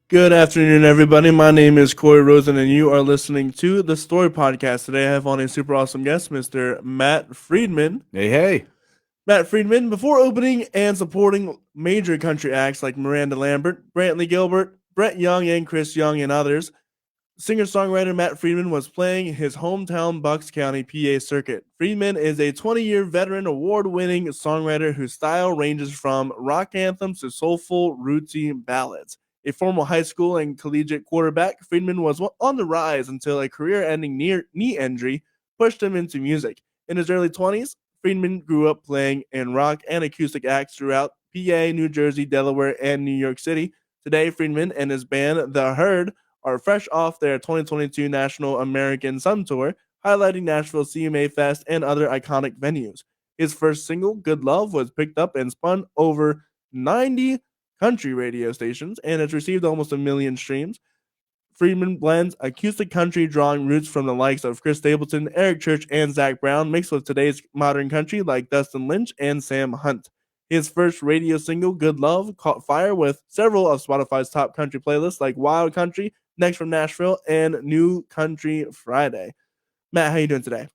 Good afternoon, everybody. My name is Corey Rosen, and you are listening to the Story Podcast. Today, I have on a super awesome guest, Mr. Matt Freedman. Hey, hey. Matt Freedman, before opening and supporting major country acts like Miranda Lambert, Brantley Gilbert, Brett Young, and Chris Young, and others, singer-songwriter Matt Freedman was playing his hometown Bucks County, PA circuit. Freedman is a 20-year veteran award-winning songwriter whose style ranges from rock anthems to soulful, rootsy ballads. A former high school and collegiate quarterback, Freedman was on the rise until a career-ending knee injury pushed him into music. In his early 20s, Freedman grew up playing in rock and acoustic acts throughout PA, New Jersey, Delaware, and New York City. Today, Freedman and his band, The Herd, are fresh off their 2022 National American Sun Tour, highlighting Nashville CMA Fest and other iconic venues. His first single, Good Love, was picked up and spun over 90 country radio stations and has received almost a million streams. Freedman blends acoustic country, drawing roots from the likes of Chris Stapleton, Eric Church, and Zach Brown, mixed with today's modern country like Dustin Lynch and Sam Hunt. His first radio single, Good Love, caught fire with several of Spotify's top country playlists like Wild Country, Next from Nashville, and New Country Friday. Matt, how you doing today?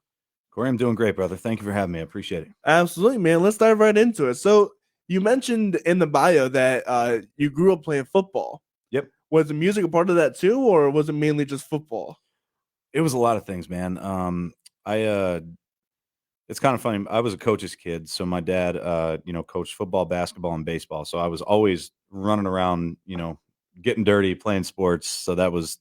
Corey, I'm doing great, brother. Thank you for having me. I appreciate it. Absolutely, man. Let's dive right into it. So, you mentioned in the bio that you grew up playing football. Yep. Was the music a part of that too, or was it mainly just football? It was a lot of things, man. It's kind of funny. I was a coach's kid, so my dad, coached football, basketball, and baseball. So I was always running around, getting dirty, playing sports. So that was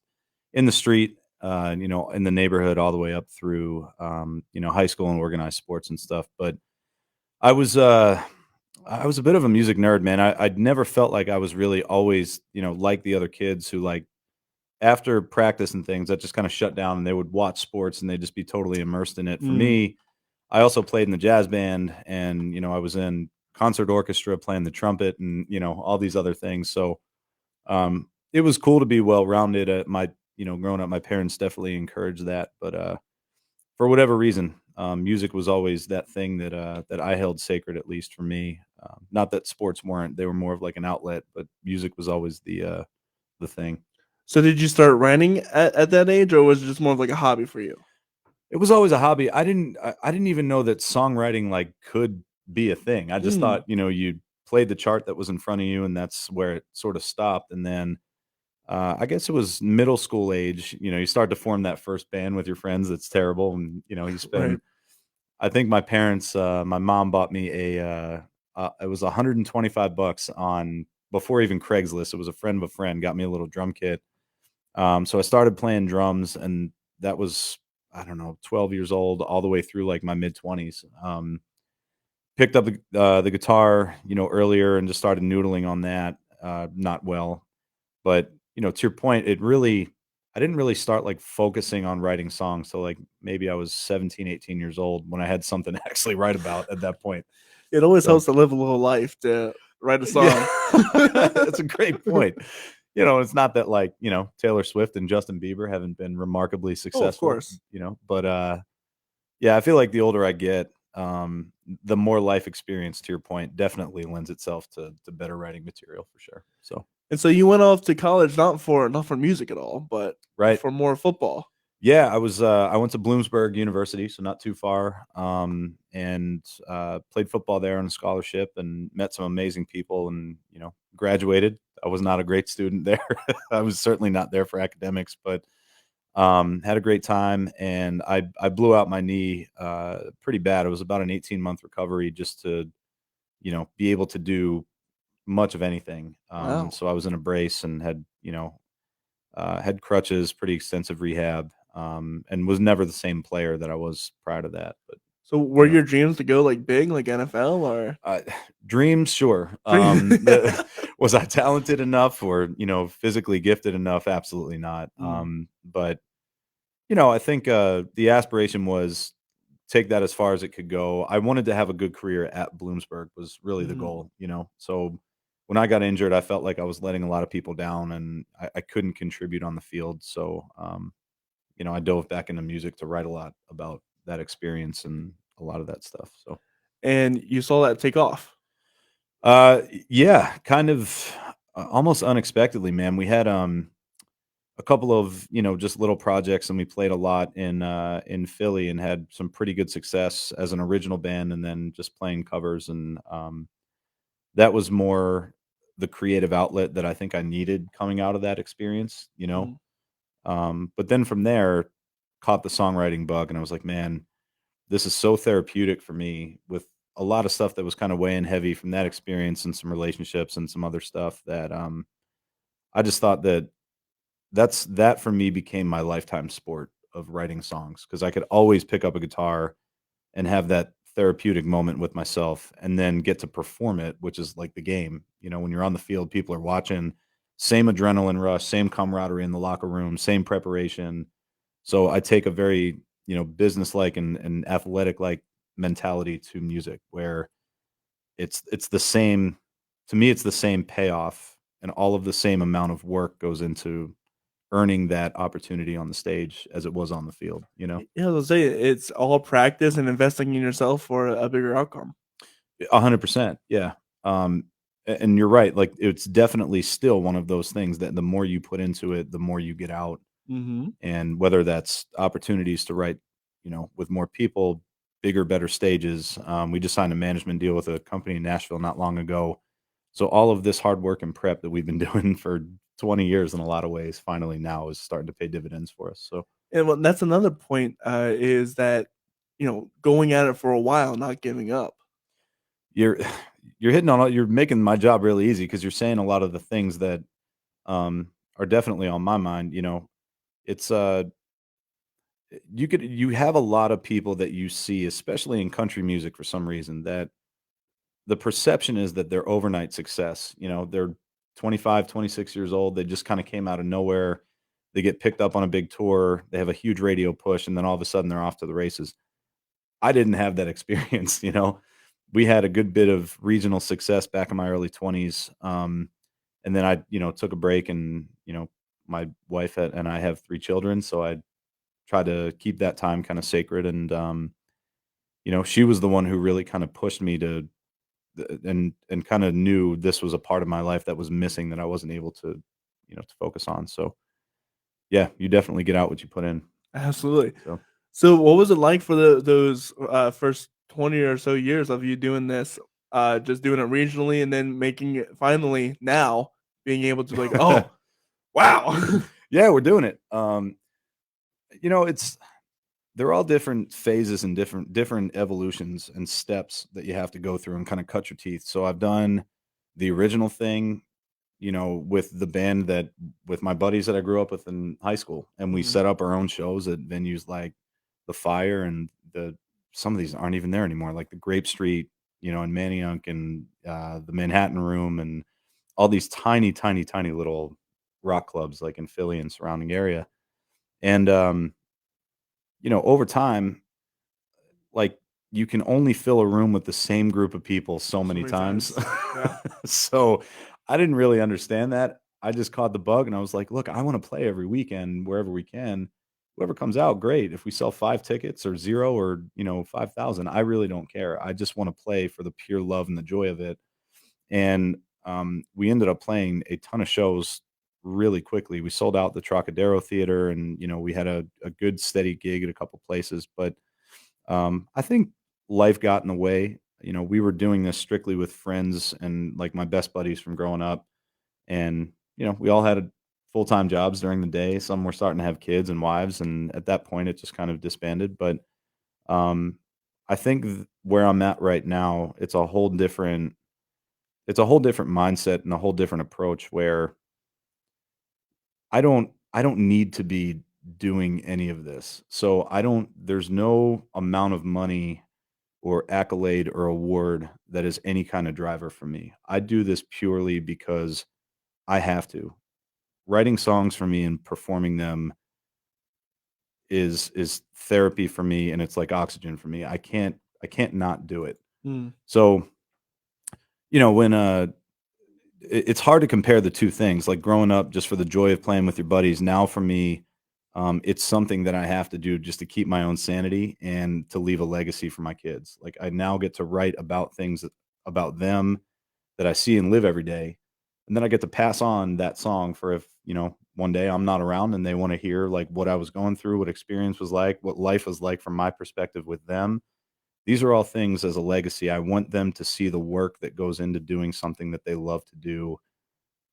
in the street, in the neighborhood, all the way up through, high school and organized sports and stuff. But I was, uh, I was a bit of a music nerd, man. I'd never felt like I was really always, like the other kids who like after practice and things that just kind of shut down and they would watch sports and they'd just be totally immersed in it. For Mm. me, I also played in the jazz band and, I was in concert orchestra playing the trumpet and, all these other things. So it was cool to be well rounded at growing up. My parents definitely encouraged that. But for whatever reason, music was always that thing that I held sacred, at least for me. Not that sports weren't; they were more of like an outlet, but music was always the thing. So, did you start writing at that age, or was it just more of like a hobby for you? It was always a hobby. I didn't even know that songwriting, like, could be a thing. I just Mm. thought, you played the chart that was in front of you, and that's where it sort of stopped, and then, I guess it was middle school age, you start to form that first band with your friends that's terrible, and, you Right. spend I think my mom bought me it was $125 on before even Craigslist. It was a friend of a friend got me a little drum kit. So I started playing drums, and that was, I don't know, 12 years old, all the way through like my mid 20s. Picked up the guitar, earlier and just started noodling on that. Not well, but to your point, I didn't really start like focusing on writing songs. So like maybe I was 17, 18 years old when I had something to actually write about at that point. It always So helps to live a little life to write a yeah, song. that's a great point. It's not that like, Taylor Swift and Justin Bieber haven't been remarkably Oh, of successful, course. but yeah, I feel like the older I get, the more life experience, to your point, definitely lends itself to better writing material for sure. So, And so you went off to college not for music at all, but right. for more football. Yeah, I went to Bloomsburg University, so not too far, and played football there on a scholarship and met some amazing people and, graduated. I was not a great student there. I was certainly not there for academics, but had a great time, and I blew out my knee pretty bad. It was about an 18-month recovery just to, be able to do much of anything. Wow. So I was in a brace and had, had crutches, pretty extensive rehab, and was never the same player that I was prior to that. But So were you know, your dreams to go like big, like NFL or uh, dreams, sure. Was I talented enough or physically gifted enough? Absolutely not. Mm. But I think the aspiration was take that as far as it could go. I wanted to have a good career at Bloomsburg was really the Mhm. goal. So when I got injured, I felt like I was letting a lot of people down, and I couldn't contribute on the field. So I dove back into music to write a lot about that experience and a lot of that stuff. So And you saw that take off. yeah, kind of. almost unexpectedly, man. We had a couple of, just little projects, and we played a lot in Philly and had some pretty good success as an original band, and then just playing covers, and that was more the creative outlet that I think I needed coming out of that experience, you know. Mhm. But then from there, caught the songwriting bug, and I was like, man, this is so therapeutic for me, with a lot of stuff that was kind of weighing heavy from that experience, and some relationships and some other stuff that I just thought that for me became my lifetime sport of writing songs, because I could always pick up a guitar and have that therapeutic moment with myself, and then get to perform it, which is like the game. When you're on the field, people are watching, same adrenaline rush, same camaraderie in the locker room, same preparation. So I take a very, business-like and athletic-like mentality to music, where it's the same to me, it's the same payoff, and all of the same amount of work goes into earning that opportunity on the stage as it was on the field, you know? Yeah, I was say it's all practice and investing in yourself for a bigger outcome. 100%, yeah. And you're right, like, it's definitely still one of those things that the more you put into it, the more you get out, Mhm. and whether that's opportunities to write, with more people, bigger, better stages. We just signed a management deal with a company in Nashville not long ago. So all of this hard work and prep that we've been doing for 20 years in a lot of ways, finally now is starting to pay dividends for us. So And well, that's another point, is that, going at it for a while, not giving up. you're you're hitting on all you're making my job really easy, because you're saying a lot of the things that are definitely on my mind. It's you have a lot of people that you see, especially in country music, for some reason, that the perception is that they're overnight success. They're 25, 26 years old. They just kind of came out of nowhere. They get picked up on a big tour. They have a huge radio push, and then all of a sudden they're off to the races. I didn't have that experience. We had a good bit of regional success back in my early 20s. And then I, took a break, and, my wife and I have 3 children. So I try to keep that time kind of sacred. And, she was the one who really kind of pushed me to, and kind of knew this was a part of my life that was missing, that I wasn't able to, to focus on. So yeah, you definitely get out what you put in. Absolutely. So So what was it like for those, first 20 or so years of you doing this, just doing it regionally and then making it finally now being able to be like, "Oh, wow." yeah, we're doing it. It's they're all different phases and different evolutions and steps that you have to go through and kind of cut your teeth. So I've done the original thing, with the band, that with my buddies that I grew up with in high school, and we Mhm. set up our own shows at venues like the Fire, and some of these aren't even there anymore, like the Grape Street, in Manayunk, and the Manhattan Room, and all these tiny, tiny, tiny little rock clubs like in Philly and surrounding area. And over time, like, you can only fill a room with the same group of people so So many many times. times. Yeah. So, I didn't really understand that. I just caught the bug, and I was like, "Look, I wanna play every weekend wherever we can. Whoever comes out, great. If we sell 5 tickets or 0 or, 5,000, I really don't care. I just wanna play for the pure love and the joy of it." And, we ended up playing a ton of shows really quickly. We sold out the Trocadero Theater, and, we had a good steady gig at a couple places. But I think life got in the way. We were doing this strictly with friends and, like, my best buddies from growing up, and we all had full time jobs during the day. Some were starting to have kids and wives, and at that point, it just kind of disbanded. But um, I think where I'm at right now, it's a whole different mindset and a whole different approach, where I don't need to be doing any of this. So I don't. There's no amount of money or accolade or award that is any kind of driver for me. I do this purely because I have to. Writing songs for me and performing them is therapy for me, and it's like oxygen for me. I can't not do it. Mm. So, when it's hard to compare the two things. Like, growing up just for the joy of playing with your buddies, now for me, it's something that I have to do just to keep my own sanity and to leave a legacy for my kids. Like, I now get to write about things about them that I see and live every day, and then I get to pass on that song for if, one day I'm not around and they want to hear like what I was going through, what experience was like, what life was like from my perspective with them. These are all things as a legacy. I want them to see the work that goes into doing something that they love to do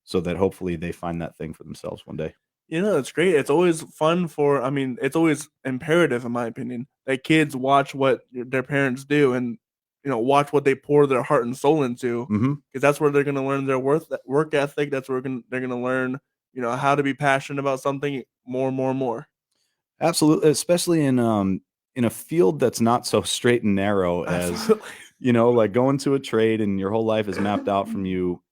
so that hopefully they find that thing for themselves one day. It's great. It's always fun I mean, it's always imperative, in my opinion, that kids watch what their parents do and, watch what they pour their heart and soul into, Mm-hmm. because that's where they're going to learn their work ethic. That's where they're going to learn, how to be passionate about something more and more and more. Absolutely, especially in a field that's not so straight and narrow as, Absolutely. like going to a trade and your whole life is mapped out from you.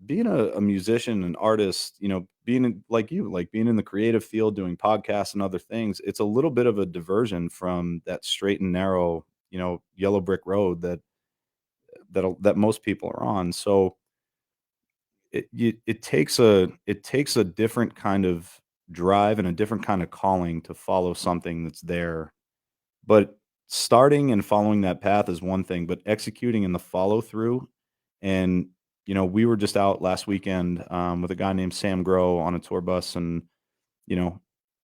Being a musician, an artist, being like being in the creative field, doing podcasts and other things, it's a little bit of a diversion from that straight and narrow, yellow brick road that most people are on. So it takes a different kind of drive and a different kind of calling to follow something that's there. But starting and following that path is one thing, but executing and the follow through. And we were just out last weekend with a guy named Sam Grow on a tour bus, and you know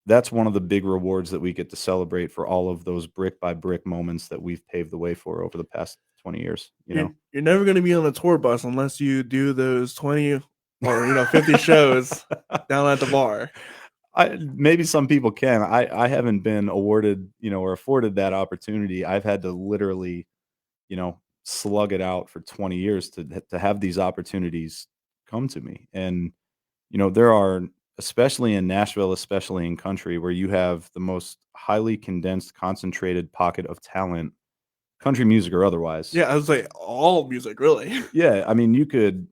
that's one of the big rewards that we get to celebrate for all of those brick by brick moments that we've paved the way for over the past 20 years. You're never going to be on a tour bus unless you do those 20 or 50 shows down at the bar. Maybe some people can. I haven't been awarded, or afforded that opportunity. I've had to literally, slug it out for 20 years to have these opportunities come to me. And, there are, especially in Nashville, especially in country, where you have the most highly condensed, concentrated pocket of talent, country music or otherwise. Yeah, I would say all music, really. Yeah, I mean, you could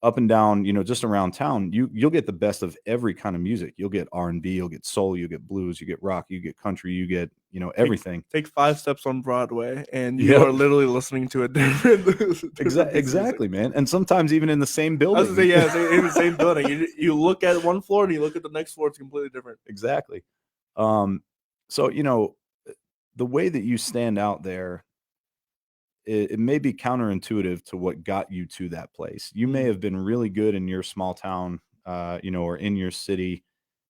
up and down, just around town, you'll get the best of every kind of music. You'll get R&B, you'll get soul, you get blues, you get rock, you get country, you get, everything. Take 5 steps on Broadway, and you Yep. are literally listening to a different Exactly, man. And sometimes even in the same building. I was gonna say, yeah, in the same building. You look at one floor and you look at the next floor, it's completely different. Exactly. So, the way that you stand out there, it may be counterintuitive to what got you to that place. You may have been really good in your small town, or in your city.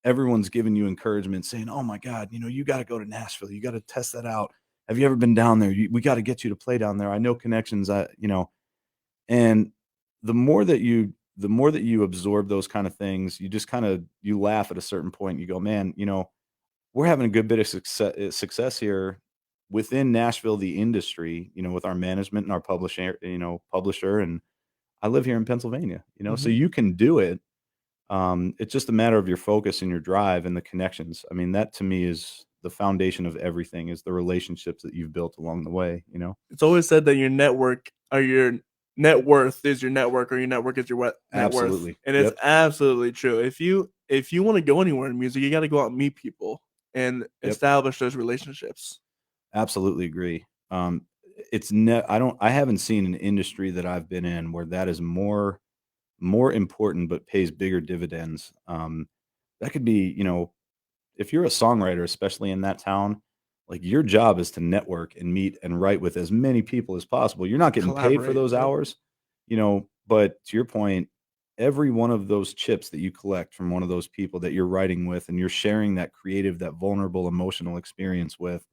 Everyone's giving you encouragement saying, "Oh my God, you got to go to Nashville. You got to test that out. Have you ever been down there? We got to get you to play down there. I know connections." And the more that you absorb those kind of things, you just you laugh at a certain point. You go, "Man, we're having a good bit of success here within Nashville, the industry, with our management and our publisher, and I live here in Pennsylvania, so you can do it. It's just a matter of your focus and your drive and the connections. I mean, that to me is the foundation of everything, is the relationships that you've built along the way, It's always said that your network or your net worth is your network, or your network is your net Absolutely. worth. And it's absolutely true. If you want to go anywhere in music, you got to go out and meet people and establish those relationships. Absolutely agree. I haven't seen an industry that I've been in where that is more important but pays bigger dividends. That could be, if you're a songwriter, especially in that town, like your job is to network and meet and write with as many people as possible. You're not getting paid for those hours, but to your point, every one of those chips that you collect from one of those people that you're writing with and you're sharing that creative, that vulnerable, emotional experience with,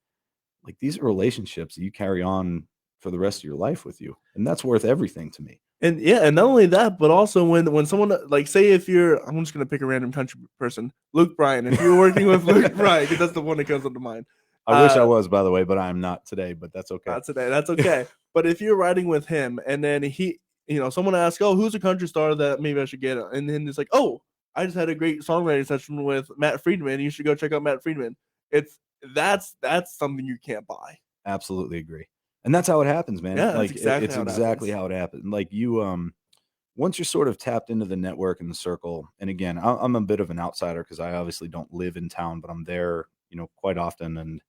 like these are relationships that you carry on for the rest of your life with you. And that's worth everything to me. And and not only that, but also when someone, like, say if I'm just gonna pick a random country person, Luke Bryan. If you're working with Luke Bryan, because that's the one that comes up to mind. I wish I was, by the way, but I'm not today. But that's okay. Not today. That's okay. But if you're writing with him, and then someone asks, "Oh, who's a country star that maybe I should get?" And then it's like, "Oh, I just had a great songwriting session with Matt Freedman. You should go check out Matt Freedman." That's something you can't buy. Absolutely agree. And that's how it happens, man. Yeah, like it's exactly how it happens. Like you, once you're sort of tapped into the network and the circle, and again, I'm a bit of an outsider because I obviously don't live in town, but I'm there, quite often.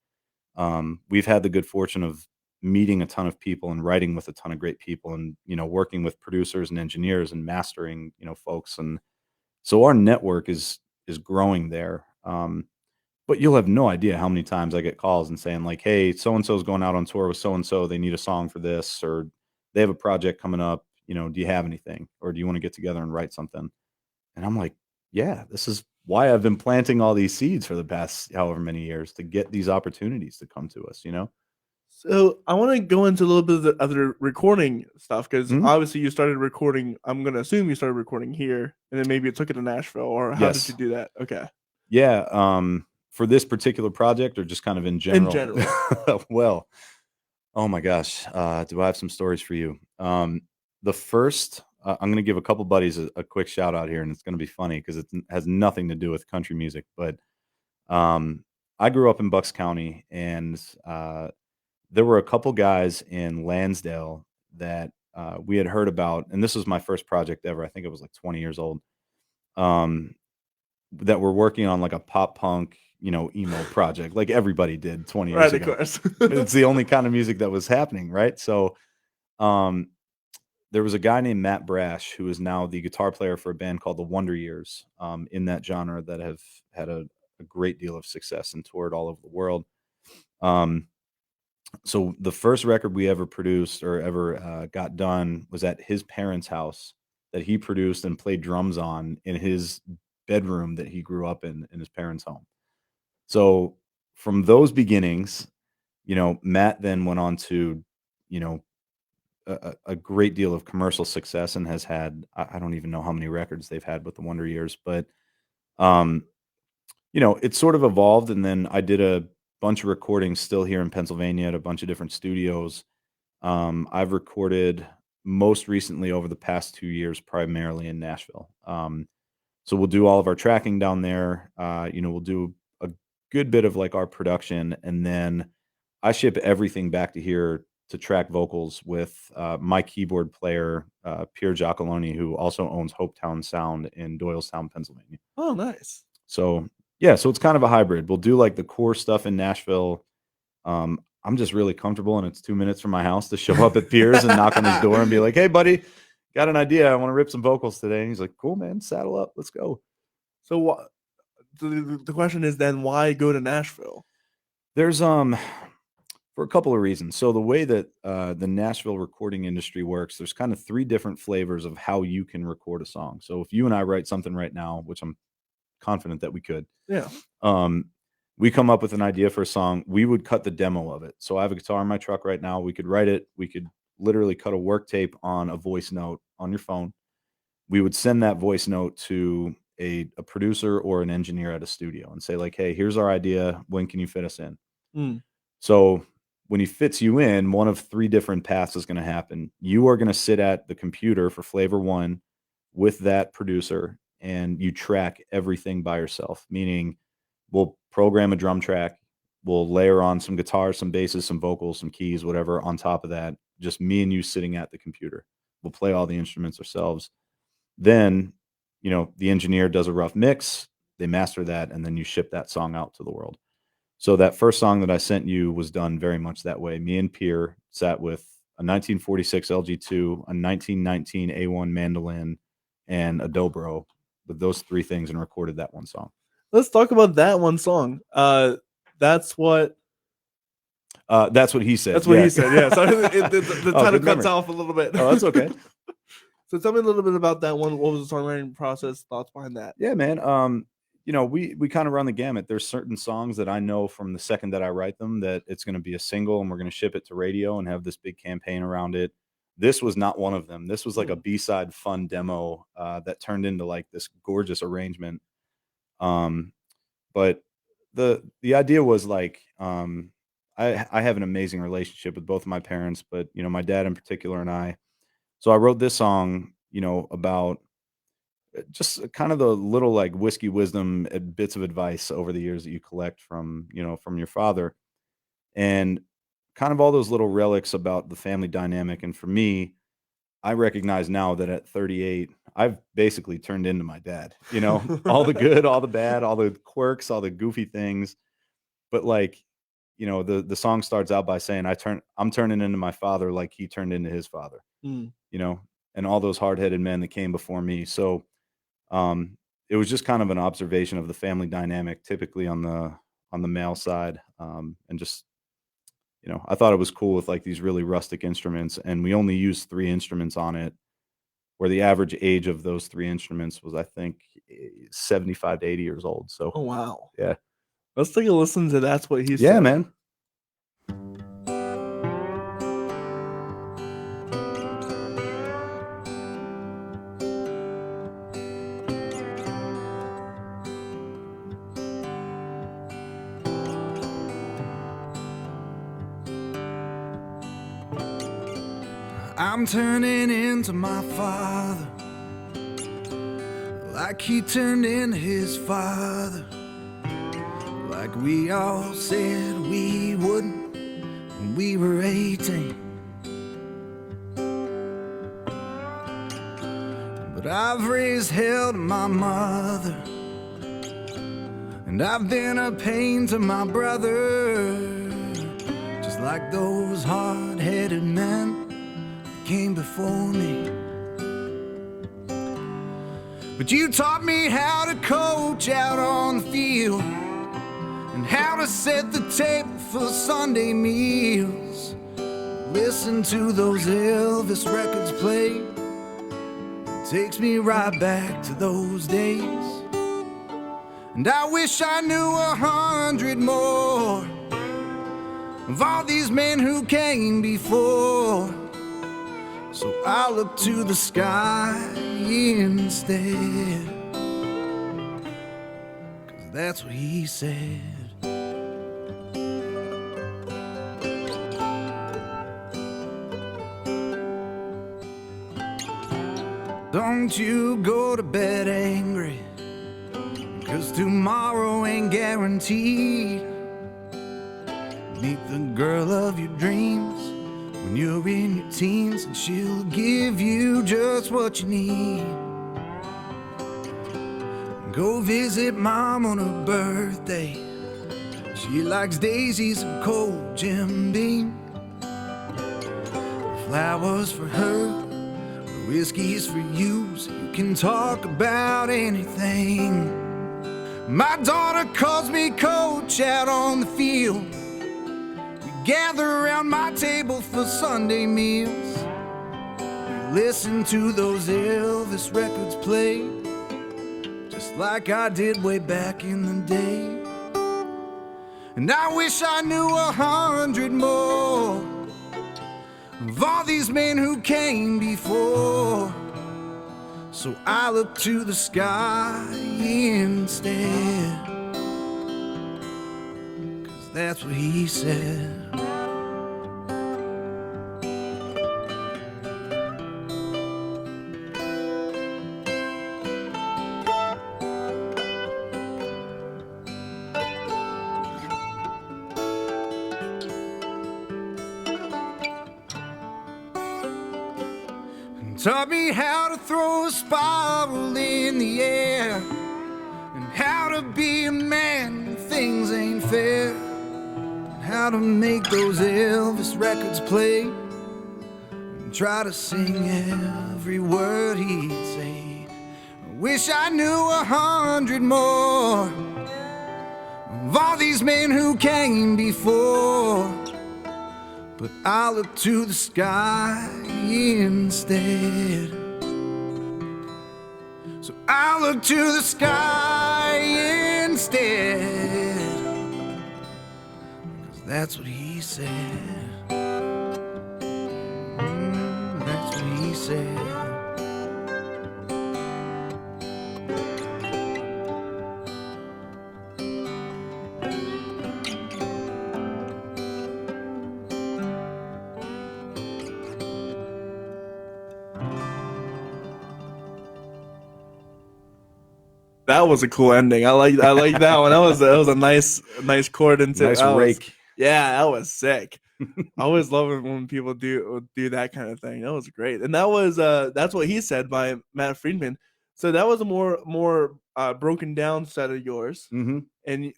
And we've had the good fortune of meeting a ton of people and writing with a ton of great people, and working with producers and engineers and mastering, folks. And so our network is growing there. But you'll have no idea how many times I get calls and saying like, "Hey, so and so's going out on tour with so and so. They need a song for this, or they have a project coming up. do you have anything, or do you want to get together and write something? And I'm like, yeah, this is why I've been planting all these seeds for the past however many years, to get these opportunities to come to us. So I want to go into a little bit of the other recording stuff, because Mhm. obviously you started recording. I'm going to assume you started recording here, and then maybe it took it to Nashville, or how did you Yes. do that? Okay. Yeah. For this particular project, or just kind of in In general? general. Well, oh my gosh, do I have some stories for you? The first, I'm going to give a couple buddies a quick shout out here, and it's going to be funny because it has nothing to do with country music. But I grew up in Bucks County, and there were a couple guys in Lansdale that we had heard about, and this was my first project ever. I think it was like 20 years old. Um, that were working on like a pop punk, emo project, like everybody did 20 years Right, of ago. course. It's the only kind of music that was happening, right? So, um, there was a guy named Matt Brash who is now the guitar player for a band called the Wonder Years, in that genre, that have had a great deal of success and toured all over the world. Um, so the first record we ever produced or ever got done was at his parents' house, that he produced and played drums on in his bedroom that he grew up in his parents' home. So from those beginnings, Matt then went on to, you know, a great deal of commercial success, and has had, I don't even know how many records they've had with the Wonder Years, but um, it sort of evolved, and then I did a bunch of recordings still here in Pennsylvania at a bunch of different studios. I've recorded most recently over the past 2 years, primarily in Nashville. So we'll do all of our tracking down there. We'll do a good bit of like our production, and then I ship everything back to here to track vocals with my keyboard player, Pierre Giacalone, who also owns Hopetown Sound in Doylestown, Pennsylvania. Oh, nice. So yeah, so it's kind of a hybrid. We'll do like the core stuff in Nashville. I'm just really comfortable, and it's 2 minutes from my house to show up at Pierre's and knock on his door and be like, "Hey, buddy, got an idea. I want to rip some vocals today." And he's like, "Cool, man. Saddle up. Let's go." So what? The question is then, why go to Nashville? There's for a couple of reasons. So the way that the Nashville recording industry works, there's kind of three different flavors of how you can record a song. So if you and I write something right now, which I'm confident that we could, Yeah. um, we come up with an idea for a song, we would cut the demo of it. So I have a guitar in my truck right now. We could write it. We could literally cut a work tape on a voice note on your phone. We would send that voice note to a producer or an engineer at a studio and say like, "Hey, here's our idea. When can you fit us in?" Mm. So when he fits you in, one of three different paths is going to happen. You are going to sit at the computer for flavor one with that producer, and you track everything by yourself, meaning we'll program a drum track, we'll layer on some guitars, some basses, some vocals, some keys, whatever on top of that, just me and you sitting at the computer. We'll play all the instruments ourselves. Then, the engineer does a rough mix, they master that, and then you ship that song out to the world. So that first song that I sent you was done very much that way. Me and Pierre sat with a 1946 LG2, a 1919 A1 mandolin, and a dobro, with those three things, and recorded that one song. Let's talk about that one song. That's what That's what he said. That's what Yeah. he said. Yeah. So the Oh, title good cuts memory. off a little bit. Oh, that's okay. So tell me a little bit about that one. What was the songwriting process? Thoughts behind that? Yeah, man. We kind of run the gamut. There's certain songs that I know from the second that I write them that it's going to be a single, and we're going to ship it to radio and have this big campaign around it. This was not one of them. This was like a B-side fun demo that turned into like this gorgeous arrangement. But the idea was like, I have an amazing relationship with both of my parents, but my dad in particular and I. So I wrote this song, about just kind of the little like whiskey wisdom bits of advice over the years that you collect from your father, and kind of all those little relics about the family dynamic. And for me, I recognize now that at 38, I've basically turned into my dad, all the good, all the bad, all the quirks, all the goofy things. But like, the song starts out by saying, I'm turning into my father like he turned into his father, Mm. and all those hard-headed men that came before me. So it was just kind of an observation of the family dynamic, typically on the male side, and just I thought it was cool with like these really rustic instruments, and we only used three instruments on it. where the average age of those 3 instruments was, I think, 75 to 80 years old. So, Oh, wow. yeah. Let's take a listen to That's What He Said. Yeah, man. I'm turning into my father, like he turned into his father, like we all said we wouldn't when we were 18. But I've raised hell to my mother, and I've been a pain to my brother, just like those hard-headed men came before me. But you taught me how to coach out on the field, and how to set the table for Sunday meals. Listen to those Elvis records play, it takes me right back to those days. And I wish I knew 100 more of all these men who came before. So I look to the sky instead, 'cause that's what he said. Don't you go to bed angry, 'cause tomorrow ain't guaranteed. Meet the girl of your dreams when you're in your teens, and she'll give you just what you need. Go visit mom on her birthday, she likes daisies and cold Jim Beam. Flowers for her, whiskey's for you, so you can talk about anything. My daughter calls me coach out on the field, gather around my table for Sunday meals. We listen to those Elvis records play, just like I did way back in the day. And I wish I knew 100 more of all these men who came before. So I look to the sky instead, 'cause that's what he said. Taught me how to throw a spiral in the air, and how to be a man when things ain't fair, and how to make those Elvis records play, and try to sing every word he'd say. I wish I knew 100 more of all these men who came before, but I look to the sky instead. So I look to the sky instead, 'cause that's what he said. That's what he said. That was a cool ending. I like that one. That was a nice chord into Nice that rake. yeah, that was sick. I always love it when people do that kind of thing. That was great. And that was That's What He Said by Matt Freedman. So that was a more broken down set of yours. Mm-hmm. And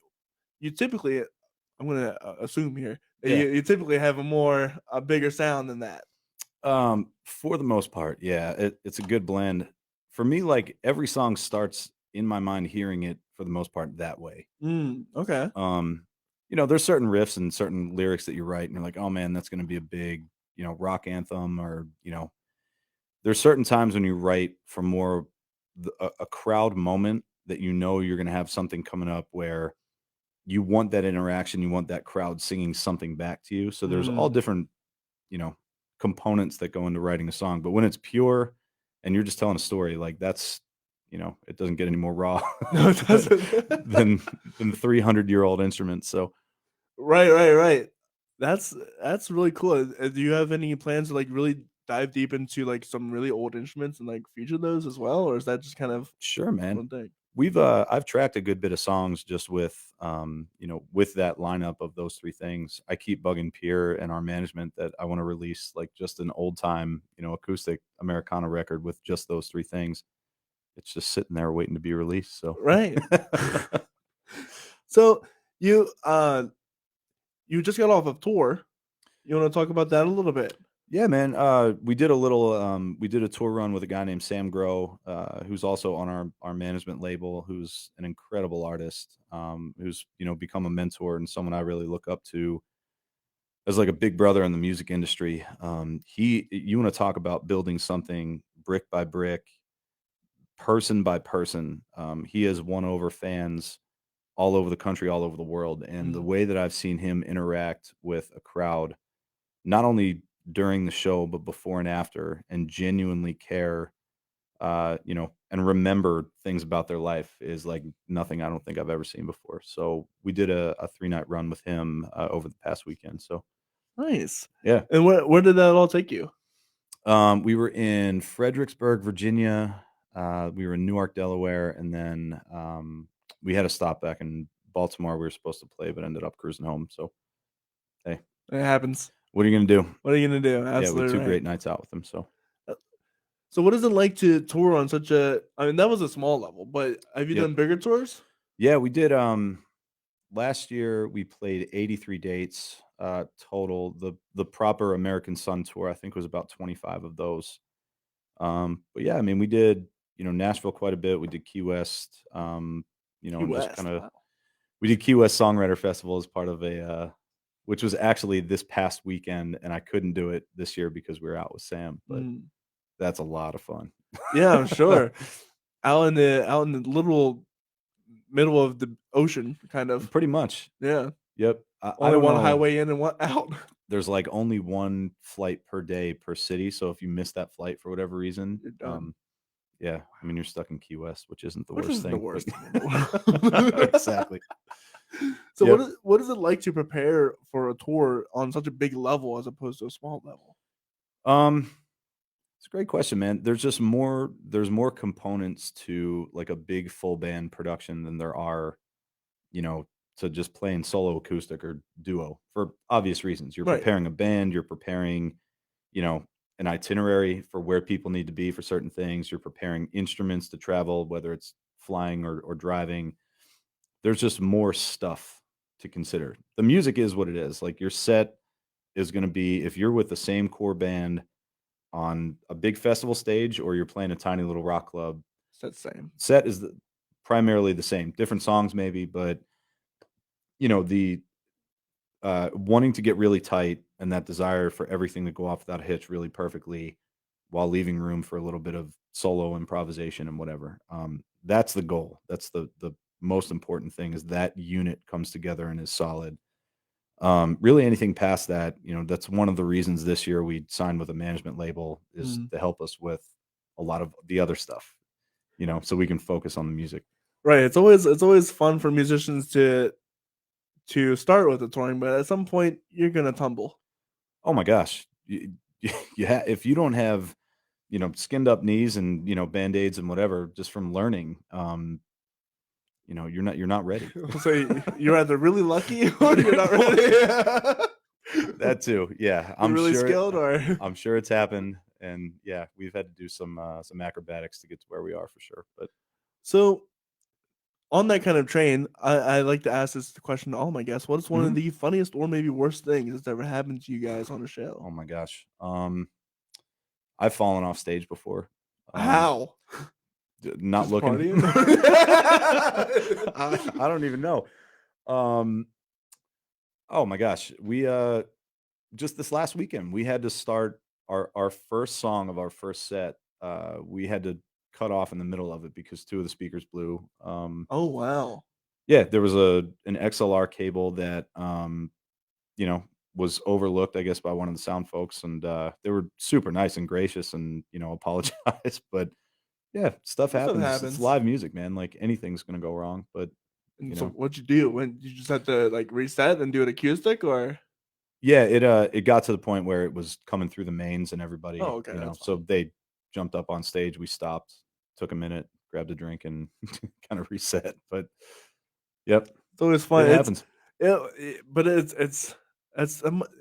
you typically, I'm gonna assume here, that Yeah. you typically have a bigger sound than that. For the most part, yeah, it's a good blend. For me, like every song starts in my mind hearing it for the most part that way. Okay. There's certain riffs and certain lyrics that you write and you're like, oh man, that's going to be a big, rock anthem, or, there's certain times when you write for more a crowd moment that you know you're going to have something coming up where you want that interaction, you want that crowd singing something back to you. So there's all different, you know, components that go into writing a song. But when it's pure and you're just telling a story, like that's, you know, it doesn't get any more raw No, it doesn't. than 300-year-old instruments. So Right. That's really cool. Do you have any plans to like really dive deep into like some really old instruments and like feature those as well, or is that just kind of sure, man. one thing? We've I've tracked a good bit of songs just with you know, with that lineup of those three things. I keep bugging Pierre and our management that I want to release like just an old time, you know, acoustic Americana record with just those three things. It's just sitting there waiting to be released. So Right. So you you just got off of tour. You want to talk about that a little bit? yeah, man. We did a tour run with a guy named Sam Grow, who's also on our management label, who's an incredible artist, who's, you know, become a mentor and someone I really look up to as like a big brother in the music industry. You want to talk about building something brick by brick, person by person. He has won over fans all over the country, all over the world. And the way that I've seen him interact with a crowd, not only during the show, but before and after, and genuinely care, you know, and remember things about their life is like nothing I don't think I've ever seen before. So we did a 3-night run with him over the past weekend. So Nice. yeah. And where did that all take you? We were in Fredericksburg, Virginia. We were in Newark, Delaware, and then we had a stop back in Baltimore. We were supposed to play, but ended up cruising home. So hey, It happens. what are you gonna do? What are you gonna do? Yeah, we Absolutely had 2 right. great nights out with them. So So what is it like to tour on such a? I mean, that was a small level, but have you Yep. done bigger tours? yeah, we did. Last year we played 83 dates total. The proper American Sun tour I think was about 25 of those. But yeah, I mean we did, you know, Nashville quite a bit. We did Key West. You know, Key and just West. kind of Wow. we did Key West Songwriter Festival as part of a which was actually this past weekend, and I couldn't do it this year because we were out with Sam, but that's a lot of fun. Yeah, I'm sure. Out in the literal middle of the ocean, kind of. Pretty much. Yeah. Yep. I Only don't one know. highway in and one out. There's like only one flight per day per city, so if you miss that flight for whatever reason, You're done. yeah, I mean you're stuck in Key West, which isn't the Which worst isn't thing. the worst but- thing in the world. Exactly. So Yep. what is it like to prepare for a tour on such a big level as opposed to a small level? It's a great question, man. There's more components to like a big full band production than there are, you know, to just playing solo acoustic or duo for obvious reasons. You're Right. preparing a band, you're preparing, you know, an itinerary for where people need to be for certain things. You're preparing instruments to travel, whether it's flying or driving. There's just more stuff to consider. The music is what it is. Like your set is going to be, if you're with the same core band on a big festival stage or you're playing a tiny little rock club, It's that same. set is primarily the same. Different songs maybe, but you know, the wanting to get really tight and that desire for everything to go off without a hitch really perfectly while leaving room for a little bit of solo improvisation and whatever. That's the goal. That's the most important thing, is that unit comes together and is solid. Really anything past that, you know, that's one of the reasons this year we signed with a management label, is to help us with a lot of the other stuff, you know, so we can focus on the music. Right. It's always fun for musicians to start with the touring, but at some point you're gonna tumble. Oh my gosh. If you don't have, you know, skinned up knees and, you know, band-aids and whatever, just from learning, you know, you're not ready. So you're either really lucky or you're not ready. That too. Yeah. You're I'm really sure skilled, or I'm sure it's happened. And yeah, we've had to do some acrobatics to get to where we are for sure. But so on that kind of train, I like to ask this question to all my guests. What is one of the funniest or maybe worst things that's ever happened to you guys on a oh show? my gosh. I've fallen off stage before. How? Not Just looking. partying? I don't even know. Oh my gosh. We just this last weekend we had to start our first song of our first set, we had to cut off in the middle of it because two of the speakers blew. Oh, wow. Yeah, there was an XLR cable that you know, was overlooked, I guess, by one of the sound folks, and they were super nice and gracious, and apologized. But yeah, stuff Stuff happens. It's happens. live music, man. Like anything's gonna go wrong. But And you so know, what'd you do? When you just had to like reset and do it acoustic, or? yeah, it got to the point where it was coming through the mains, and Oh, everybody, okay, that's so fine. they jumped up on stage. We stopped, took a minute, grabbed a drink, and kind of reset. But yep, It's always it fun. happens. But it's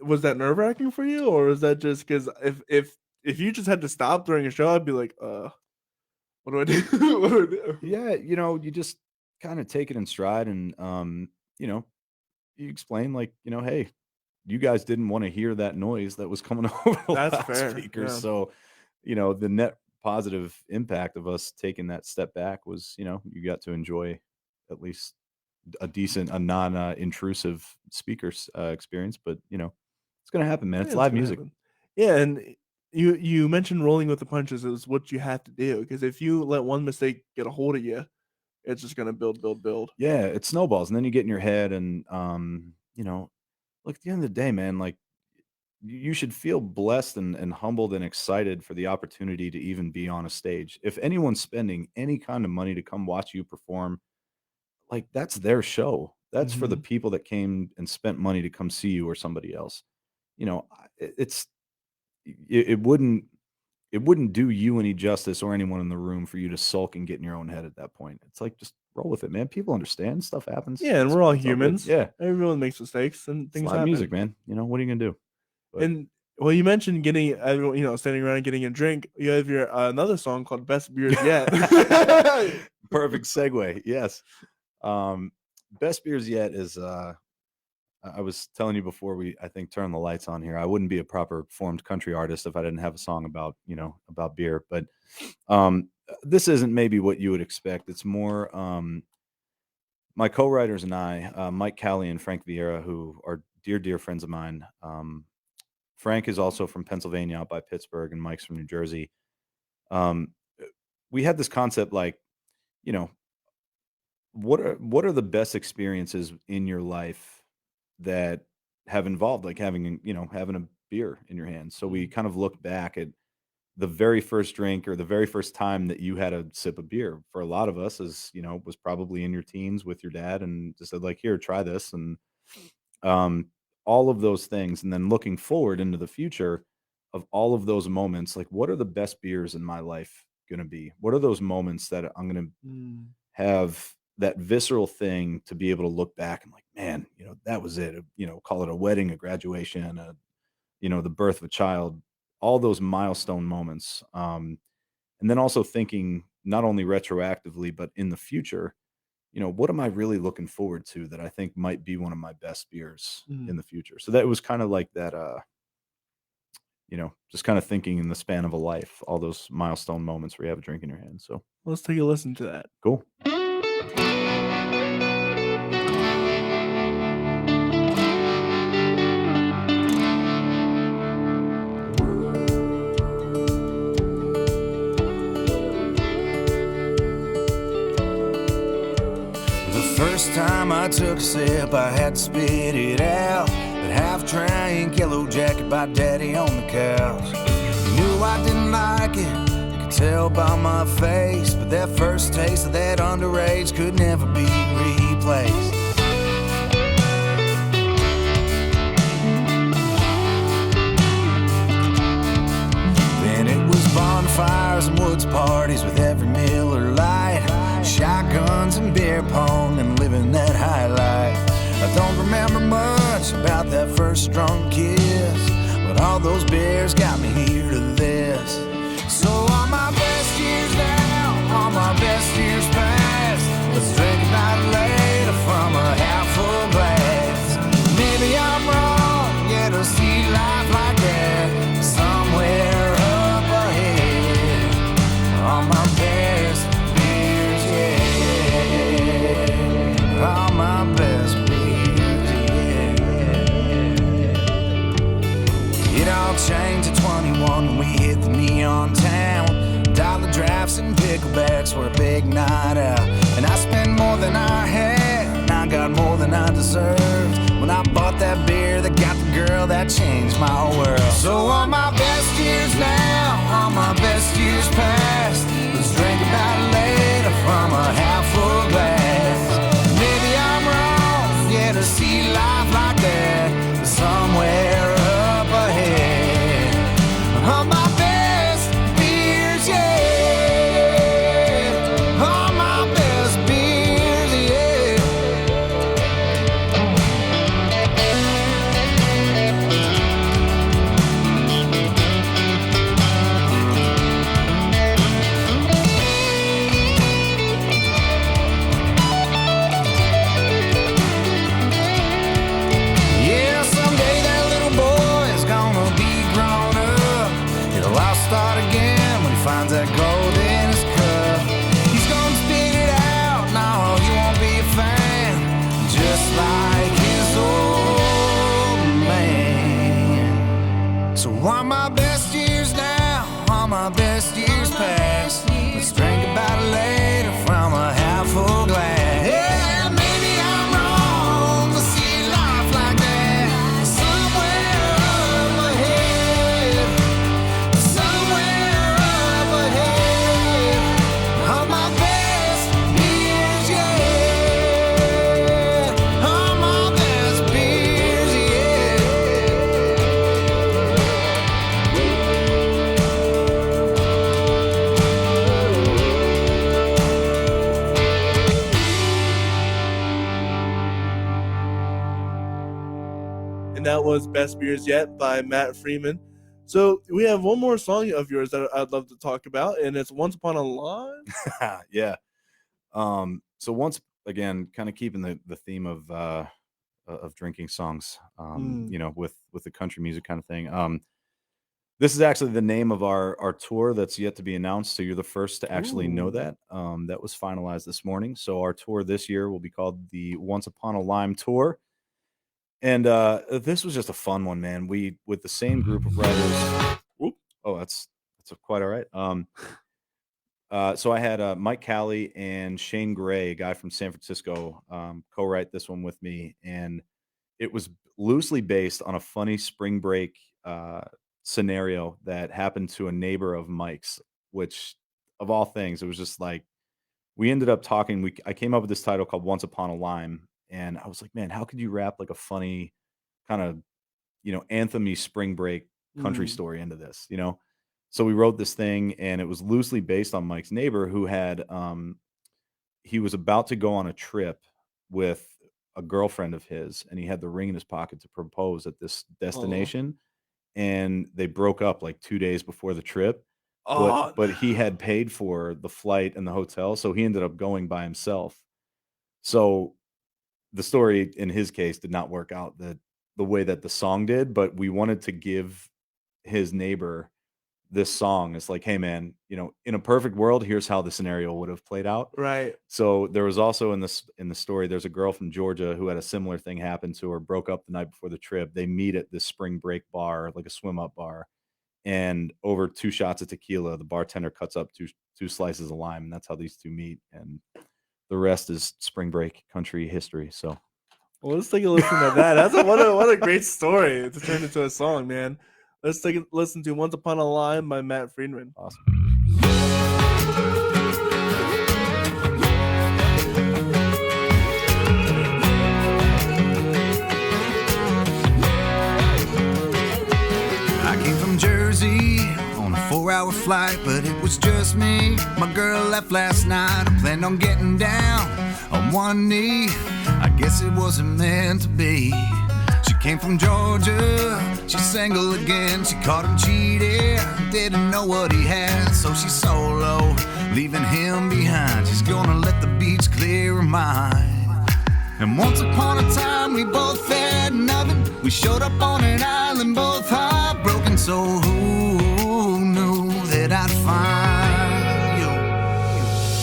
was that nerve wracking for you, or was that just because if you just had to stop during a show, I'd be like, what do I do? What do I do? Yeah, you just kind of take it in stride, and you know, you explain like, hey, you guys didn't want to hear that noise that was coming over the That's fair. loudspeakers. Yeah. So, the net positive impact of us taking that step back was, you got to enjoy at least a non intrusive speakers experience. But, it's going to happen, man. Yeah, It's it's live gonna music. happen. Yeah, and you mentioned rolling with the punches is what you have to do, because if you let one mistake get a hold of you, it's just gonna build, build, build. Yeah, it snowballs. And then you get in your head, and, look, at the end of the day, man, like, you should feel blessed and humbled and excited for the opportunity to even be on a stage. If anyone's spending any kind of money to come watch you perform, like, that's their show. That's for the Mhm. people that came and spent money to come see you or somebody else. It's it wouldn't do you any justice or anyone in the room for you to sulk and get in your own head at that point. It's like, just roll with it, man. People understand. Stuff happens. Yeah, and It's we're all it's all good. humans. Yeah, Everyone makes mistakes and it's things live happen. music, man. What are you gonna do? But And well, you mentioned getting everyone, standing around and getting a drink. You have your another song called "Best Beers Yet." perfect segue. Yes. Best beers yet is I was telling you before we, I think, turned the lights on here. I wouldn't be a proper formed country artist if I didn't have a song about, about beer. But this isn't maybe what you would expect. It's more my co-writers and I, Mike Calley and Frank Vieira, who are dear, dear friends of mine. Frank is also from Pennsylvania, out by Pittsburgh, and Mike's from New Jersey. Um, we had this concept, like, you know, what are the best experiences in your life that have involved, like, having a beer in your hand? So we Mm. kind of look back at the very first drink or the very first time that you had a sip of beer. For a lot of us, was probably in your teens with your dad, and just said, like, here, try this. And um, all of those things. And then looking forward into the future of all of those moments, like, what are the best beers in my life going to be? What are those moments that I'm going to Mm. have that visceral thing to be able to look back and, like, man, that was it. Call it a wedding, a graduation, the birth of a child, all those milestone moments. And then also thinking not only retroactively, but in the future, what am I really looking forward to that I think might be one of my best beers in Mm. the future? So that was kind of like that, just kind of thinking in the span of a life, all those milestone moments where you have a drink in your hand. So Let's take a listen to that. cool. The first time I took a sip, I had to spit it out. That half-drank yellow jacket by daddy on the couch. Knew I didn't like it, you could tell by my face. But that first taste of that underage could never be replaced. Then it was bonfires and woods parties with every Miller Lite, shotguns and beer pong and living that high life. I don't remember much about that first drunk kiss, but all those beers got me here to this. So all my best years now, all my best years past, let's drink a night later from a half full glass. Maybe I'm wrong, yet I see life like that somewhere up ahead. All my best beers, yeah. All my best beers, yeah. It all changed at 21 backs for a big night out. And I spent more than I had, and I got more than I deserved when I bought that beer that got the girl that changed my world. So on my best years now, on my best years past, let's drink about it later from a half full glass. Maybe I'm wrong, yeah, to see life like that, but somewhere up ahead, on my best beers, yeah, on my best beers, yeah. Yeah, someday that little boy is gonna be grown up. It'll all start again when he finds that gold in his cup. He's gonna spit it out, no, he won't be a fan, just like his old man. So on my best years now, on my best years past, let's drink about it later from a half full glass. Yeah, maybe I'm wrong to see life like that. Somewhere up ahead, somewhere up ahead, on my best beers, yeah, on my best beers, yeah. And that was Best Beers Yet by Matt Freedman. So we have one more song of yours that I'd love to talk about, and it's Once Upon a Line. Yeah. So once again, kind of keeping the theme of drinking songs, you know, with the country music kind of thing. This is actually the name of our tour that's yet to be announced. So you're the first to actually know Ooh. that. That was finalized this morning. So our tour this year will be called the Once Upon a Lime Tour. And this was just a fun one, man. We, with the same group of writers. Whoop. Oh, that's quite all right. So I had Mike Callie and Shane Gray, a guy from San Francisco, co-write this one with me, and it was loosely based on a funny spring break scenario that happened to a neighbor of Mike's. Which, of all things, it was just like we ended up talking. I came up with this title called Once Upon a Lime, and I was like, man, how could you wrap like a funny kind of, you know, anthem-y spring break country story into this, you know? So we wrote this thing, and it was loosely based on Mike's neighbor who had he was about to go on a trip with a girlfriend of his, and he had the ring in his pocket to propose at this destination, and they broke up like 2 days before the trip. But he had paid for the flight and the hotel, so he ended up going by himself. So the story in his case did not work out the way that the song did, but we wanted to give his neighbor this song. It's like, hey man, you know, in a perfect world, here's how the scenario would have played out. Right. So there was also in the story, there's a girl from Georgia who had a similar thing happen to her, broke up the night before the trip. They meet at this spring break bar, like a swim up bar, and over 2 shots of tequila, the bartender cuts up two slices of lime, and that's how these two meet. And the rest is spring break country history. So, well, let's take a listen to that. That's what a great story to turn into a song, man. Let's take a listen to Once Upon a Line by Matt Freedman. awesome. I came from Jersey on a 4-hour flight, but it was just me. My girl left last night. I planned on getting down on one knee. I guess it wasn't meant to be. She came from Georgia, she's single again. She caught him cheating, didn't know what he had, so she's solo, leaving him behind. She's gonna let the beach clear her mind. And once upon a time we both had nothing. We showed up on an island, both heartbroken, so who knew that I'd find you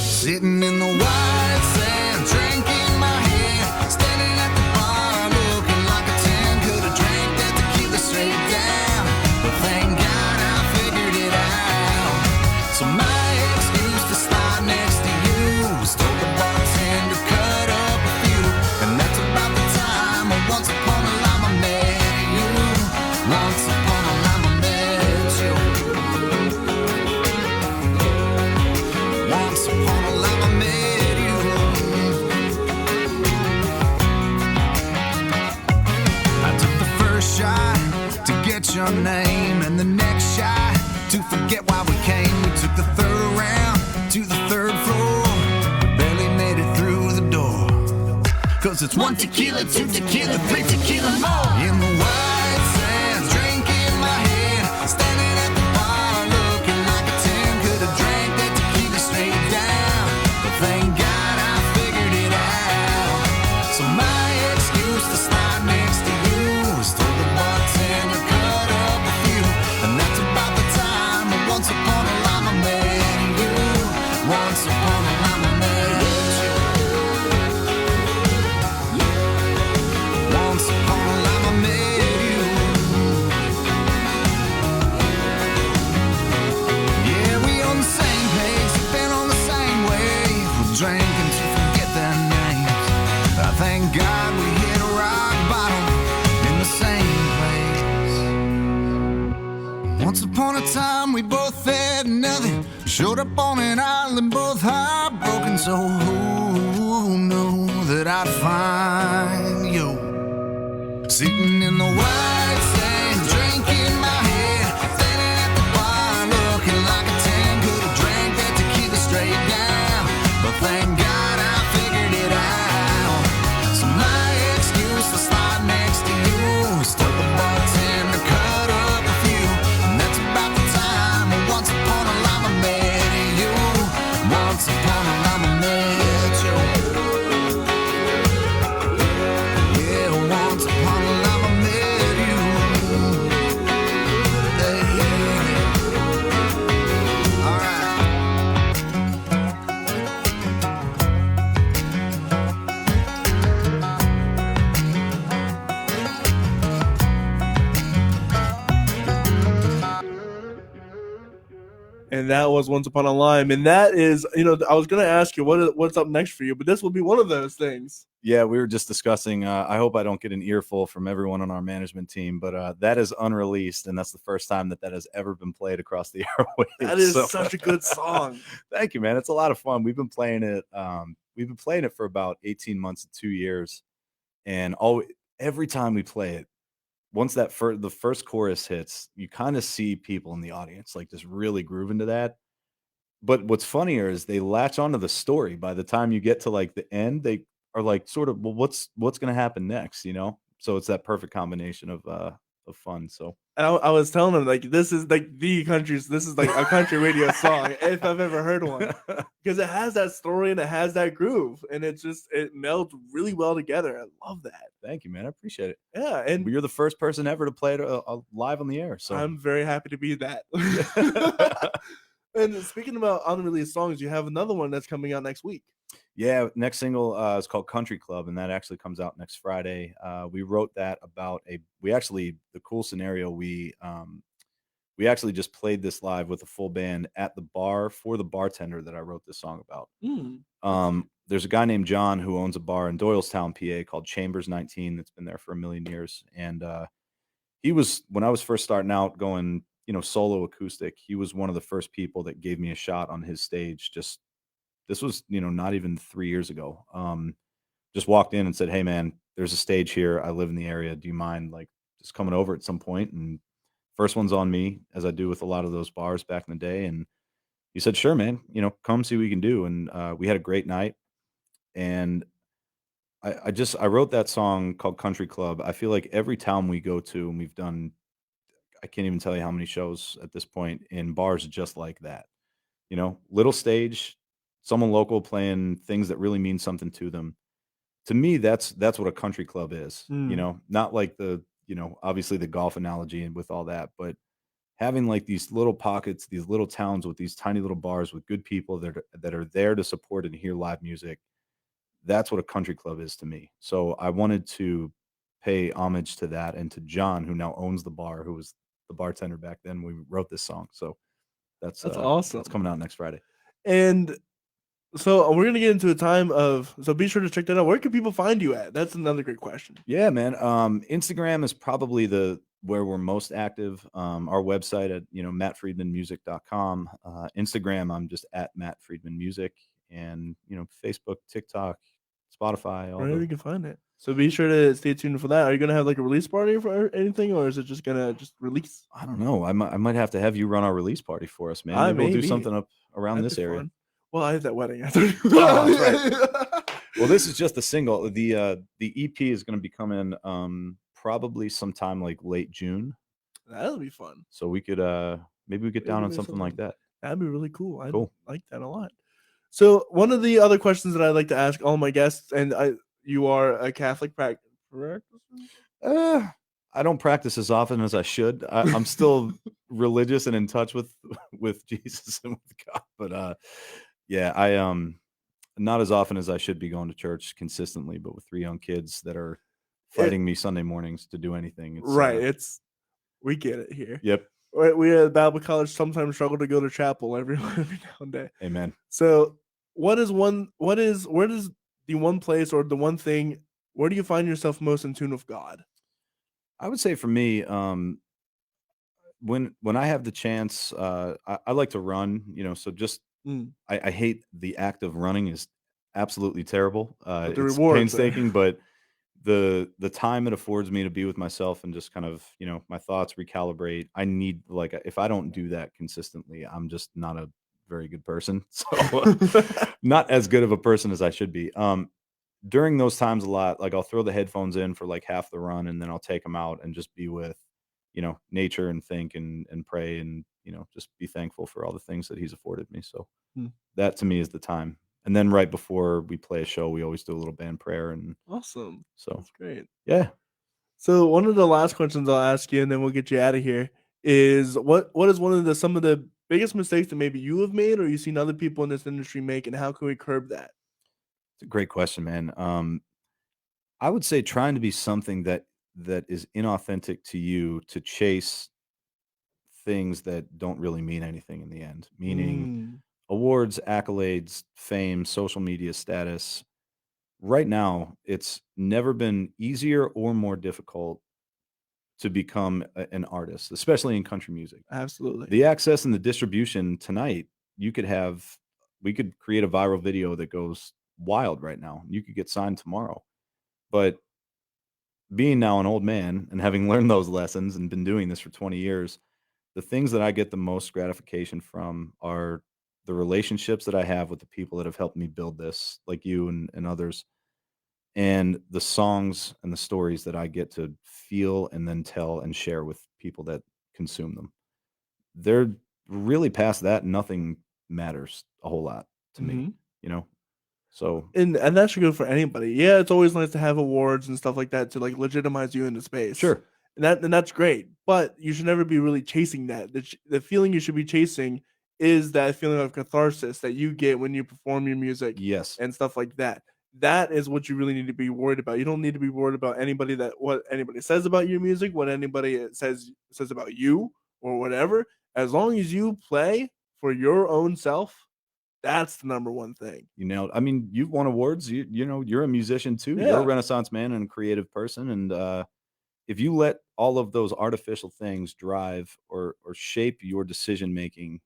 sitting in the white sand, drinking my hand, standing at the bar, looking like a 10. Could have drank that tequila straight down, but thank God I figured it out. So my excuse to slide next our name. And the next shot, to forget why we came. We took the third round to the third floor. We barely made it through the door. Cause it's 1 tequila, 2 tequila, 3 tequila more. In the white sands, drink in my hand, standing at the bar, looking like a 10. Could have drank that tequila straight down, but thank God I figured it out. So my excuse to slide next to you was told the bartender cut up a few. And that's about the time when once upon a time I met you. Once upon a time I met you. Once upon a time I met you. Yeah, we on the same page, been on the same wave. We're drinking to forget their names. I thank God we hit a rock bottom in the same place. Once upon a time we both had nothing. Showed up on an island, both heartbroken. So who knew that I'd find you sitting in the white sand, drinking my head, standing at the bar, looking like a 10. Could have drank that tequila straight down, but thank God I figured it out. So my excuse to slide next to you was told the bartender cut up a few. And that's about the time when once upon a time I met you. Once upon a time I met you. Yeah, once upon a time I met you. Yeah. All right. And that was Once Upon a Lime. And that is, I was going to ask you what's up next for you, but this will be one of those things. Yeah, we were just discussing. I hope I don't get an earful from everyone on our management team, but that is unreleased, and that's the first time that has ever been pplayed across the airwaves. That is such a good song. Thank you, man. It's a lot of fun. We've been playing it. We've been playing it for about 18 months to 2 years, and every time we play it, once the first chorus hits, you kind of see people in the audience like just really grooving to that. But what's funnier is they latch onto the story. By the time you get to like the end, they are like sort of, well, what's going to happen next? So it's that perfect combination of fun. So I was telling him, like, this is like this is like a country radio song if I've ever heard one, because it has that story and it has that groove, and it melds really well together. I love that. Thank you, man. I appreciate it. Yeah, and you're the first person ever to play it live on the air. So I'm very happy to be that. And speaking about unreleased songs, you have another one that's coming out next week. Yeah, next single is called Country Club, and that actually comes out next Friday. We wrote that about the cool scenario, we actually just played this live with a full band at the bar for the bartender that I wrote this song about. There's a guy named John who owns a bar in Doylestown, PA called Chambers 19 that's been there for a million years. And he was, when I was first starting out going, solo acoustic, he was one of the first people that gave me a shot on his stage. This was, not even 3 years ago. Just walked in and said, "Hey man, there's a stage here. I live in the area. Do you mind like just coming over at some point?" And first one's on me, as I do with a lot of those bars back in the day. And he said, "Sure, man, come see what we can do." And we had a great night. And I wrote that song called Country Club. I feel like every town we go to, and we've done, I can't even tell you how many shows at this point in bars just like that. Little stage, someone local playing things that really mean something to them. To me, that's what a country club is. Not like the, obviously the golf analogy and with all that, but having like these little pockets, these little towns with these tiny little bars with good people that are there to support and hear live music. That's what a country club is to me. So I wanted to pay homage to that, and to John, who now owns the bar, who was the bartender back then when we wrote this song. So that's awesome. It's coming out next Friday. And so we're going to get into a time so be sure to check that out. Where can people find you at? That's another great question. Yeah, man. Instagram is probably where we're most active. Our website at, mattfreedmanmusic.com. Instagram, I'm just at Matt Freedman Music, and, Facebook, TikTok, Spotify, all Wherever the. you can find it. So be sure to stay tuned for that. Are you gonna have like a release party for anything, or is it just gonna just release? I don't know. I might have to have you run our release party for us, man. Maybe we'll do Maybe. something up around That'd this be area. fun. Well, I have that wedding after. Oh, that's Well, this is just the single. The EP is going to be coming probably sometime like late June. That'll be fun. So we could maybe we get down on something like that. That'd be really cool. I Cool. like that a lot. So one of the other questions that I like to ask all my guests, and you are a Catholic practitioner? I don't practice as often as I should. I'm still religious and in touch with Jesus and with God, but yeah, I not as often as I should be going to church consistently. But with 3 young kids that are fighting me Sunday mornings to do anything, it's right. We get it here. Yep. We at Bible College sometimes struggle to go to chapel every now and then. Amen. So where does the one place or the one thing, where do you find yourself most in tune with God? I would say for me, when I have the chance, I like to run, so just I hate the act of running is absolutely terrible. But the It's rewards painstaking, but the time it affords me to be with myself and just kind of, my thoughts recalibrate. I need, like, if I don't do that consistently, I'm just not a very good person. So not as good of a person as I should be. During those times a lot, like I'll throw the headphones in for like half the run and then I'll take them out and just be with, nature and think and pray and, just be thankful for all the things that he's afforded me. So that to me is the time. And then right before we play a show, we always do a little band prayer. And awesome. So that's great. Yeah. So one of the last questions I'll ask you, and then we'll get you out of here, is what is some of the biggest mistakes that maybe you have made or you've seen other people in this industry make, and how can we curb that? It's a great question, man. I would say trying to be something that is inauthentic to you, to chase things that don't really mean anything in the end, meaning awards, accolades, fame, social media status. Right now, it's never been easier or more difficult to become an artist, especially in country music. Absolutely. The access and the distribution tonight, we could create a viral video that goes wild right now. You could get signed tomorrow. But being now an old man and having learned those lessons and been doing this for 20 years, the things that I get the most gratification from are the relationships that I have with the people that have helped me build this, like you and others, and the songs and the stories that I get to feel and then tell and share with people that consume them. They're really past that. Nothing matters a whole lot to me, So and that should go for anybody. Yeah, it's always nice to have awards and stuff like that to like legitimize you in the space. Sure. And that's great, but you should never be really chasing that. The feeling you should be chasing is that feeling of catharsis that you get when you perform your music, yes, and stuff like that. That is what you really need to be worried about. You don't need to be worried about what anybody says about your music, what anybody says about you or whatever. As long as you play for your own self, that's the number one thing. I mean, you've won awards. You're a musician too. Yeah. You're a Renaissance man and a creative person. And if you let all of those artificial things drive or shape your decision making,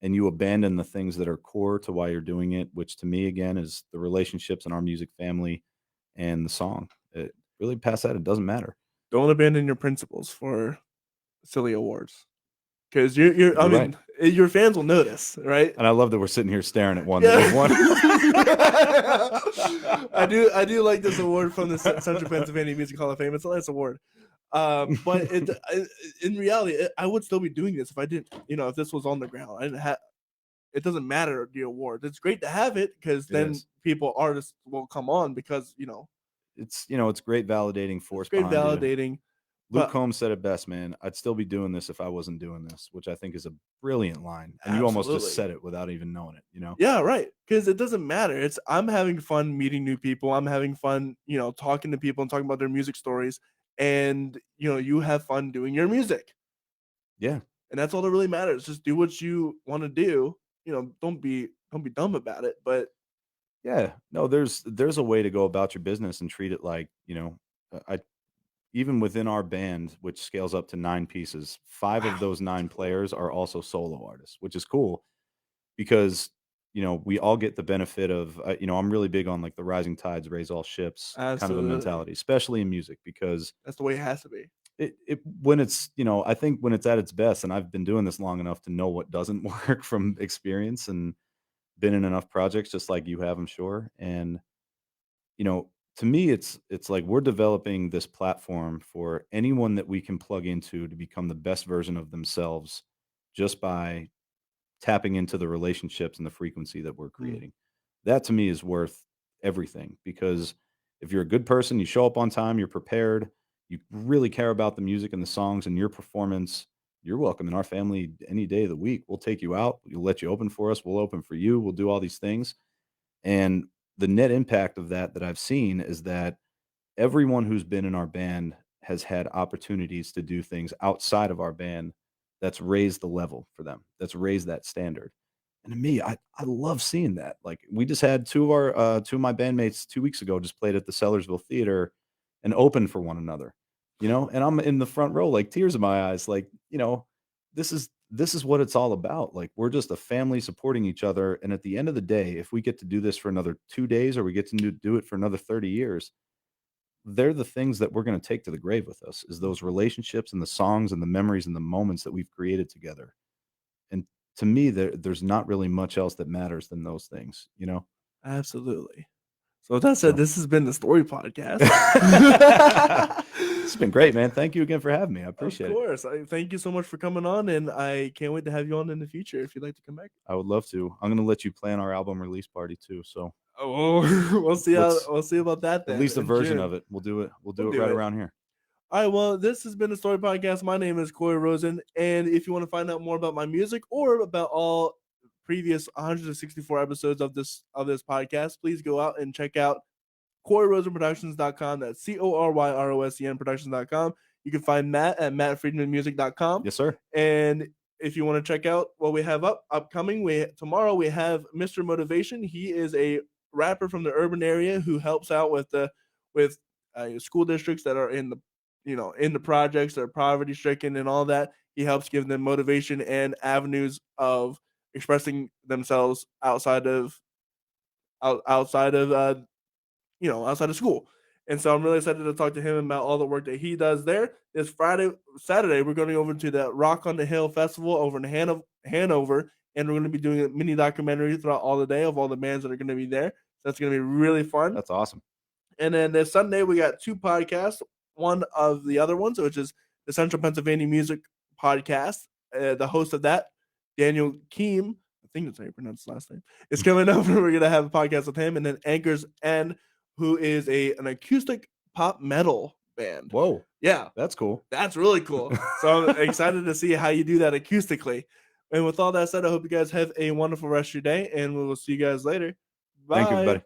and you abandon the things that are core to why you're doing it, which to me again is the relationships in our music family and the song, it really past that, it doesn't matter. Don't abandon your principles for silly awards. Because you're I mean, right. Your fans will notice, right? And I love that we're sitting here staring at one. Yeah. I do like this award from the Central Pennsylvania Music Hall of Fame. It's a nice award. But in reality, I would still be doing this if I didn't, if this was on the ground. I didn't have. It doesn't matter the award. It's great to have it because then artists will come on because it's great validating force. It's great validating. Luke Combs said it best, man. I'd still be doing this if I wasn't doing this, which I think is a brilliant line. And you almost just said it without even knowing it, Yeah, right. Because it doesn't matter. I'm having fun meeting new people. I'm having fun, talking to people and talking about their music stories. And, you have fun doing your music. Yeah. And that's all that really matters. Just do what you want to do. Don't be dumb about it. But yeah, no, there's a way to go about your business and treat it like, even within our band, which scales up to 9 pieces, 5 of those 9 players are also solo artists, which is cool because we all get the benefit of, I'm really big on like the rising tides raise all ships kind of a Absolutely. mentality, especially in music, because That's the way it has to be. when it's, I think when it's at its best, and I've been doing this long enough to know what doesn't work from experience and been in enough projects just like you have, I'm sure. And, to me, it's like we're developing this platform for anyone that we can plug into to become the best version of themselves just by tapping into the relationships and the frequency that we're creating. That to me is worth everything, because if you're a good person, you show up on time, you're prepared, you really care about the music and the songs and your performance, you're welcome in our family any day of the week. We'll take you out, we'll let you open for us, we'll open for you, we'll do all these things. And the net impact of that I've seen is that everyone who's been in our band has had opportunities to do things outside of our band that's raised the level for them, that's raised that standard. And to me, I love seeing that. Like, we just had two of my bandmates 2 weeks ago just played at the Sellersville Theater and opened for one another, and I'm in the front row, like tears in my eyes, like, this is what it's all about. Like, we're just a family supporting each other. And at the end of the day, if we get to do this for another 2 days or we get to do it for another 30 years, they're the things that we're going to take to the grave with us, is those relationships and the songs and the memories and the moments that we've created together. And to me, there's not really much else that matters than those things. Absolutely. So with that said, So- this has been the Story Podcast. It's been great, man. Thank you again for having me. I appreciate Of it. course. Thank you so much for coming on, and I can't wait to have you on in the future if you'd like to come back. I would love to. I'm going to let you plan our album release party too. So Oh, we'll see we'll see about that then. at least a in version June. of it. We'll do it. We'll do We'll it do right it. around here. All right, well, this has been the Story Podcast. My name is Corey Rosen, and if you want to find out more about my music or about all previous 164 episodes of this podcast, please go out and check out CoreyRosenProductions.com. That's CorYROSEN Productions.com. You can find Matt at MattFreedmanMusic.com. Yes, sir. And if you want to check out what we have upcoming, tomorrow we have Mr. Motivation. He is a rapper from the urban area who helps out with school districts that are in the projects that are poverty stricken and all that. He helps give them motivation and avenues of expressing themselves outside of school. And so I'm really excited to talk to him about all the work that he does there. This Saturday, we're going over to the Rock on the Hill Festival over in Hanover, and we're going to be doing a mini documentary throughout all the day of all the bands that are going to be there. So that's going to be really fun. That's awesome. And then this Sunday, we got 2 podcasts. One of the other ones, which is the Central Pennsylvania Music Podcast. The host of that, Daniel Keem, I think that's how you pronounce his last name, is coming over. We're going to have a podcast with him. And then Anchors N, who is an acoustic pop metal band. Whoa. Yeah. That's cool. That's really cool. So I'm excited to see how you do that acoustically. And with all that said, I hope you guys have a wonderful rest of your day, and we will see you guys later. Bye. Thank you, everybody.